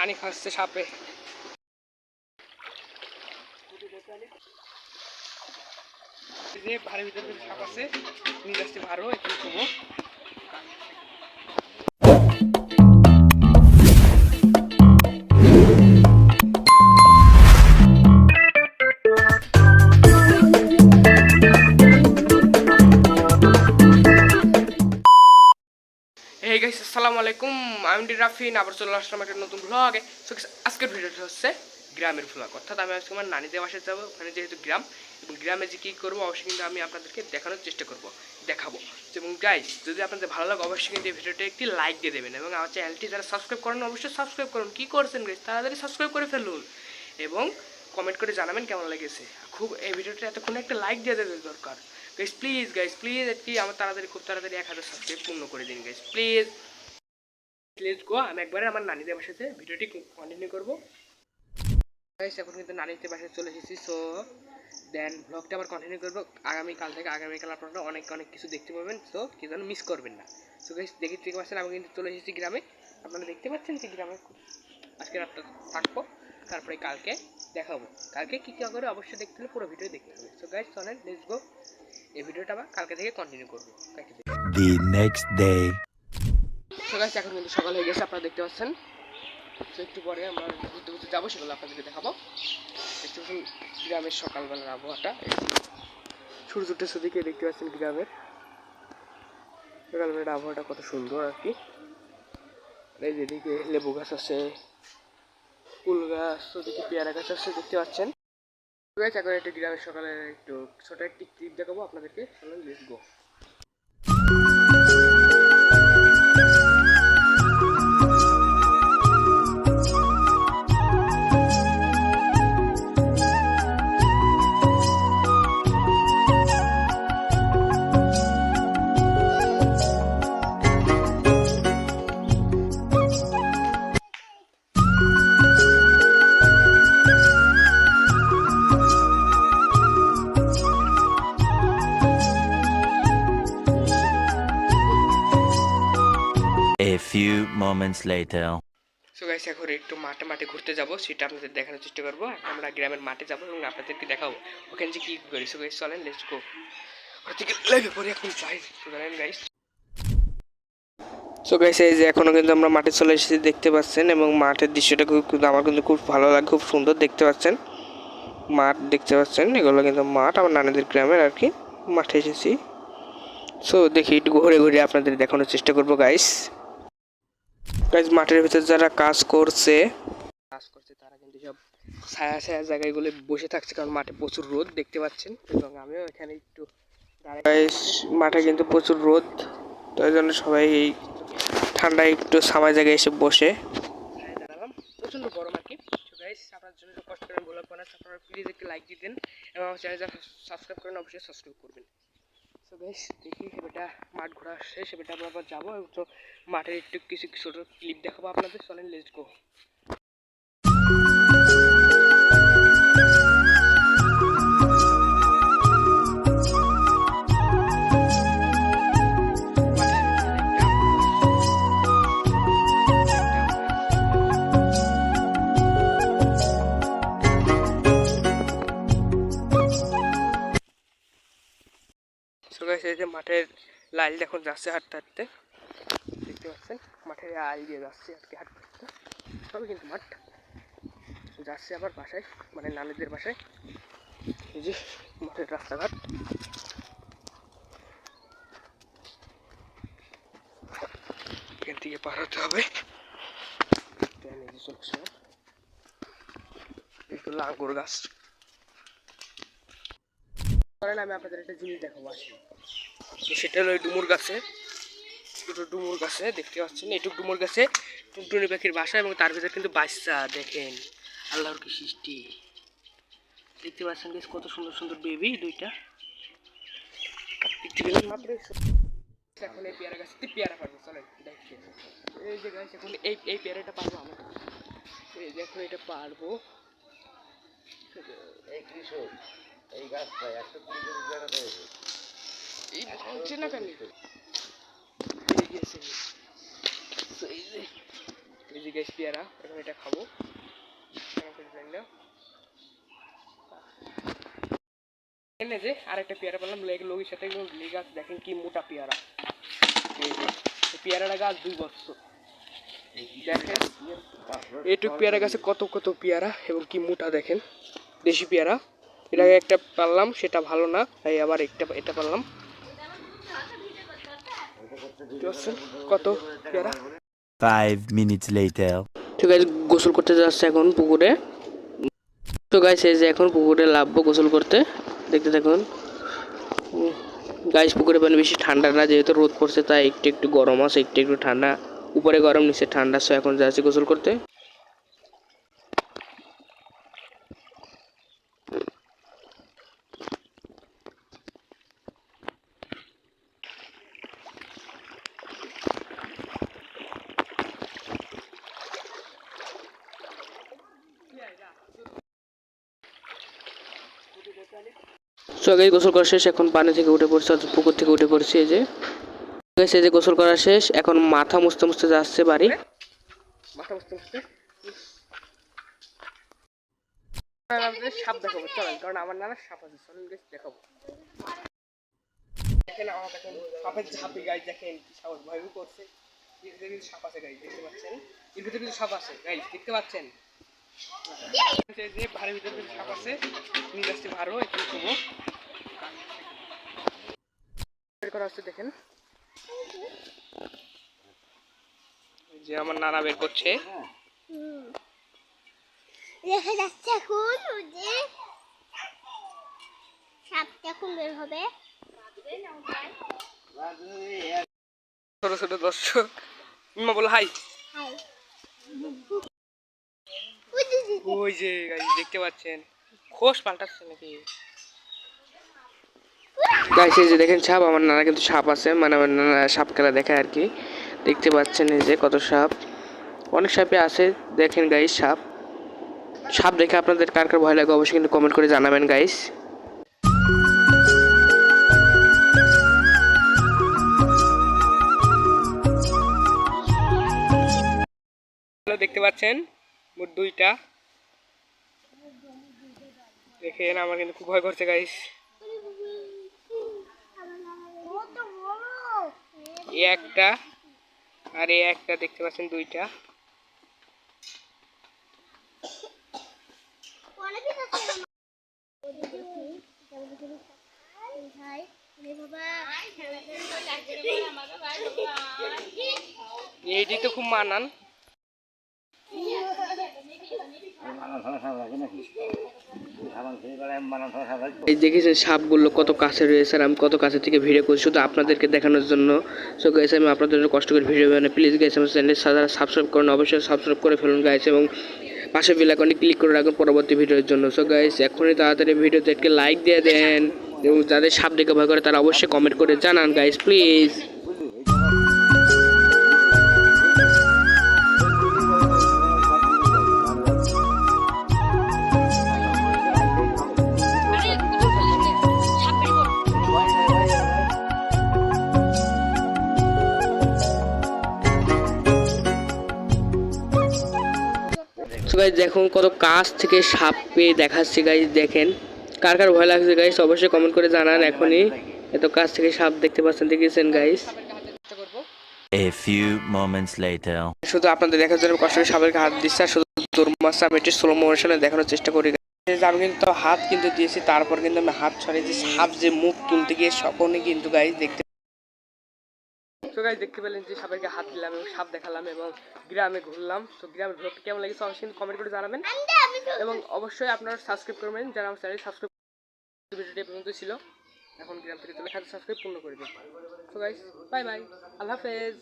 পানি খাচ্ছে সাপে। ভাড়ের ভিতরে সাপ আছে, নিয়ে যাচ্ছে ভাড়ো একটু কমো। হে গাইস, আসসালামু আলাইকুম। আমি রাফিন, আবার চলে আসলাম একটা নতুন ব্লগে। আজকের ভিডিওটা হচ্ছে গ্রামের ব্লগ, অর্থাৎ আমি আজকে আমার নানিদের বাসায় যাবো। ওখানে যেহেতু গ্রাম, এবং গ্রামে যে কী করবো অবশ্যই কিন্তু আমি আপনাদেরকে দেখানোর চেষ্টা করবো, দেখাবো। এবং গাইস, যদি আপনাদের ভালো লাগে অবশ্যই কিন্তু এই ভিডিওটা একটি লাইক দিয়ে দেবেন, এবং আমার চ্যানেলটি যারা সাবস্ক্রাইব করেন অবশ্যই সাবস্ক্রাইব করুন। কী করছেন গাইস, তাড়াতাড়ি সাবস্ক্রাইব করে ফেলুন, এবং কমেন্ট করে জানাবেন কেমন লেগেছে। খুব এই ভিডিওটা এতক্ষণ একটা লাইক দিয়ে দেওয়া দরকার গাইস, প্লিজ একটি আমার তাড়াতাড়ি, খুব তাড়াতাড়ি 1000 সাবস্ক্রাইব পূর্ণ করে দিন গাইস, প্লিজ। Let's go. আমি একবারে আমার নানিদের বাসাতে ভিডিওটি কন্টিনিউ করবো গাইস। এখন কিন্তু নানিদের বাসায় চলে এসেছি, সো দেন ব্লগটা আবার কন্টিনিউ করবো আগামীকাল থেকে। আগামীকাল আপনারা অনেক কিছু দেখতে পাবেন, সো কি যেন মিস করবেন না। সো গাইস, দেখতে পাচ্ছেন আমি কিন্তু চলে এসেছি গ্রামে। আপনারা দেখতে পাচ্ছেন কি গ্রামে আজকে রাতটা থাকবো, তারপরে কালকে দেখাবো। কালকে কী কী করে অবশ্যই দেখতে হলে পুরো ভিডিও দেখতে হবে। সো গাইস চলেন লেটস গো, এই ভিডিওটা আবার কালকে থেকে কন্টিনিউ করবো। The next day. So guys, এখন কিন্তু সকাল হয়ে গেছে, আপনারা দেখতে পাচ্ছেন। তো একটু পরে আমরা ঘুরতে যাবো, সেগুলো আপনাদেরকে দেখাবো। দেখতে পাচ্ছেন গ্রামের সকালবেলার আবহাওয়াটা, সূর্যটা সেদিকে দেখতে পাচ্ছেন। গ্রামের সকালবেলার আবহাওয়াটা কত সুন্দর আর কি। এই যেদিকে লেবু গাছ আছে, কুল গাছ, ওদিকে পেয়ারা গাছ আছে, দেখতে পাচ্ছেন। এখন একটু গ্রামের সকালের একটু ছোট একটি ক্লিপ দেখাবো আপনাদেরকে। চলুন let's go. A few moments later. So guys, এখন একটু মাঠে ঘুরতে যাব, সেটা আপনাদের দেখানোর চেষ্টা করবো। আমরা গ্রামের মাঠে যাব এবং আপনাদেরকে দেখাবো ওখানে যে কী করি। সো গাইস চলেন লেটস গো। ওদিকে লেগে পরে এখন যাই গাইস। সো গাইস, এই যে এখনো কিন্তু আমরা মাঠে চলে এসেছি, দেখতে পাচ্ছেন। এবং মাঠের দৃশ্যটা আমার কিন্তু খুব ভালো লাগে, খুব সুন্দর দেখতে পাচ্ছেন। মাঠ দেখতে পাচ্ছেন, এগুলো কিন্তু মাঠ আমার নানাদের গ্রামের আর কি। মাঠে এসেছি, সো দেখি একটু ঘুরে আপনাদের দেখানোর চেষ্টা করবো গাইস। মাঠের ভিতরে যারা কাজ করছে তারা কিন্তু সব ছায়া জায়গাগুলো বসে থাকছে, কারণ মাঠে প্রচুর রোদ দেখতে পাচ্ছেন। এবং আমিও এখানে একটু মাঠে কিন্তু প্রচুর রোদ, তাই জন্য সবাই এই ঠান্ডায় একটু সামায় জায়গায় এসে বসে দাঁড়ালাম। প্রচণ্ড গরম আর কি। আপনার জন্য কষ্ট করে ব্লগ বানাচ্ছি, আপনারা প্লিজ একটু লাইক দিবেন, এবং আমার চ্যানেল যারা সাবস্ক্রাইব করেন অবশ্যই সাবস্ক্রাইব করবেন। সো গাইস, দেখি সেটা মাঠ ঘোরা শেষ, সেটা আমরা আবার যাবো। তো মাঠের একটু কিছু ছোটো ক্লিপ দেখাবো আপনাদের, চলেন লেটস গো। এই যে মাঠের লাইল এখন যাচ্ছে হাঁটতে, দেখতে পাচ্ছেন। মাঠের আইল দিয়ে যাচ্ছে আর কি হাঁটতে, সবই কিন্তু মাঠ যাচ্ছে আবার বাসায়, মানে নানিদের বাসায়। এই যে মাঠের রাস্তাঘাট, এখান থেকে পার হতে হবে। একটু লাঙ্গুর গাছ। আমি আপনাদের একটা জিনিস দেখাবো আসি, সেটা হলো ডুমুর গাছে। ডুমুর গাছে দেখতে পাচ্ছেন, এইটুক ডুমুর গাছে টুনটুনি পাখির বাসা, এবং তার ভিতরে কিন্তু বাচ্চা। দেখেন আল্লাহর কি সৃষ্টি, দেখতে পাচ্ছেন কত সুন্দর সুন্দর বেবি দুইটা দেখতে পেলেন মাত্র। এখন এই পেয়ারা গাছে পেয়ারা পারবো, চলেন দেখি। এই যে গাছ এখন এই পেয়ারাটা পারবো আমরা, এই দেখো এটা পারবো। এই কৃষক এই গাছটা 120 টাকা পেয়েছে, এই হচ্ছে না কেন এই যে গাইস পেয়ারা, এখন এটা খাবো। এনে যে আরেকটা পেয়ারা পেলাম লগির সাথে একদম লেগে আছে, দেখেন কি মোটা পেয়ারা। এই যে পেয়ারাটা গাছ 2 বছর, দেখেন এইটুক পেয়ারা গাছে কত কত পেয়ারা এবং কি মোটা দেখেন, দেশি পেয়ারা। এটা একটা পারলাম, সেটা ভালো না, তাই আবার এটা পারলাম। কত পেয়ারা। 5 minutes later. তো গাইস গোসল করতে যাচ্ছে এখন পুকুরে। তো গাইস এই যে এখন পুকুরে নামবো গোসল করতে, দেখতে দেখুন। গাইস পুকুরে পানি বেশি ঠান্ডা না, যেহেতু রোদ পড়ছে তাই একটু একটু গরম আছে, একটু একটু ঠান্ডা, উপরে গরম নিচে ঠান্ডা। সো এখন যাচ্ছি গোসল করতে। সো গাইস গোসল করা শেষ, এখন পানি থেকে উঠে পড়ছে, পুকুর থেকে উঠে পড়ছি। এই যে গাইস এই যে গোসল করা শেষ, এখন মাথা মুছতে মুছতে যাচ্ছে বাড়ি। মাথা মুছতে মুছতে সাপ দেখাবো চলেন, কারণ আমার নানা সাপ আছে, চলেন গাইস দেখাবো। দেখেন আমার দেখেন সাপের ঝাঁপি গাইস, দেখেন কি সাহস, ভয় করছে। এর ভিতরে কিন্তু সাপ আছে গাইস, দেখতে পাচ্ছেন, এর ভিতরে কিন্তু সাপ আছে গাইস, দেখতে পাচ্ছেন। যে ভাড়ের ভিতরে কিন্তু সাপ আছে, নিয়ে যাচ্ছি ভাড়ো, একটু খাবো বের করা হচ্ছে। দেখেন যে আমার নানা বের করছে। দেখা যাচ্ছে এখন যে সাপটা এখন বের হবে। ছোট ছোট দর্শক মিমা বলো হাই। ওই যে গাইস দেখতে পাচ্ছেন, খোশ পাল্টাচ্ছে নাকি গাইস। এই যে দেখেন সাপ, আমার নানা কিন্তু সাপ আছে, মানে আমার নানা সাপ খেলা দেখে আর কি। দেখতে পাচ্ছেন এই যে কত সাপ, অনেক সাপে আছে দেখেন গাইস। সাপ সাপ দেখে আপনাদের কার কার ভয় লাগে অবশ্যই কিন্তু কমেন্ট করে জানাবেন গাইস। দেখতে পাচ্ছেন মোট 2টা, দেখেন আমার কিন্তু খুব ভয় করছে গাইস। এই একটা আর এই একটা, দেখতে পাচ্ছেন 2টা। এইটি তো খুব মানান। এই দেখেছেন সাপগুলো কত কাছে রয়েছে, আর আমি কত কাছে থেকে ভিডিও করছি শুধু আপনাদেরকে দেখানোর জন্য। সো গাইস আমি আপনাদের জন্য কষ্ট করে ভিডিও বানাই, প্লিজ গাইস আমার চ্যানেল সাবস্ক্রাইব করুন, অবশ্যই সাবস্ক্রাইব করে ফেলুন গাইস, এবং পাশে বেল আইকনে ক্লিক করে রাখুন পরবর্তী ভিডিওর জন্য। সো গাইস এখনই তাড়াতাড়ি ভিডিওতে একটা লাইক দিয়ে দেন, এবং যাদের সাপ দেখে ভয় করে তারা অবশ্যই কমেন্ট করে জানান গাইস প্লিজ। সো গাইস দেখুন কত কাছ থেকে সাপ পেয়ে দেখাচ্ছি গাইস, দেখেন কার কার ভয় লাগছে গাইস অবশ্যই কমেন্ট করে জানান। এখনই এত কাছ থেকে সাপ দেখতে পাচ্ছেন, দেখেছেন guys. A few moments later. শুধু আপনাদের দেখার জন্য কষ্ট করে সাপের হাত দিচ্ছে, আর শুধু তোরমাস আমি একটু স্লো মোশনে দেখানোর চেষ্টা করি। আমি কিন্তু হাত কিন্তু দিয়েছি, তারপর কিন্তু আমি হাত ছড়িয়ে যে সাপ যে মুখ তুলতে গিয়ে সকলে কিন্তু গাইস দেখতে। তো গাইস দেখতে পেলেন যে সাপেরকে হাত দিলাম এবং সাপ দেখালাম এবং গ্রামে ঘুরলাম। তো গ্রামের ভ্লগটা কেমন লেগেছে অবশ্যই কিন্তু কমেন্ট করে জানাবেন, এবং অবশ্যই আপনারা সাবস্ক্রাইব করবেন যারা আমার চ্যানেল সাবস্ক্রাইব। ভিডিওটি পর্যন্ত ছিল, এখন গ্রাম থেকে চলে সাবস্ক্রাইব পূর্ণ করে দিন। তো গাইস বাই বাই, আল্লাহ হাফেজ।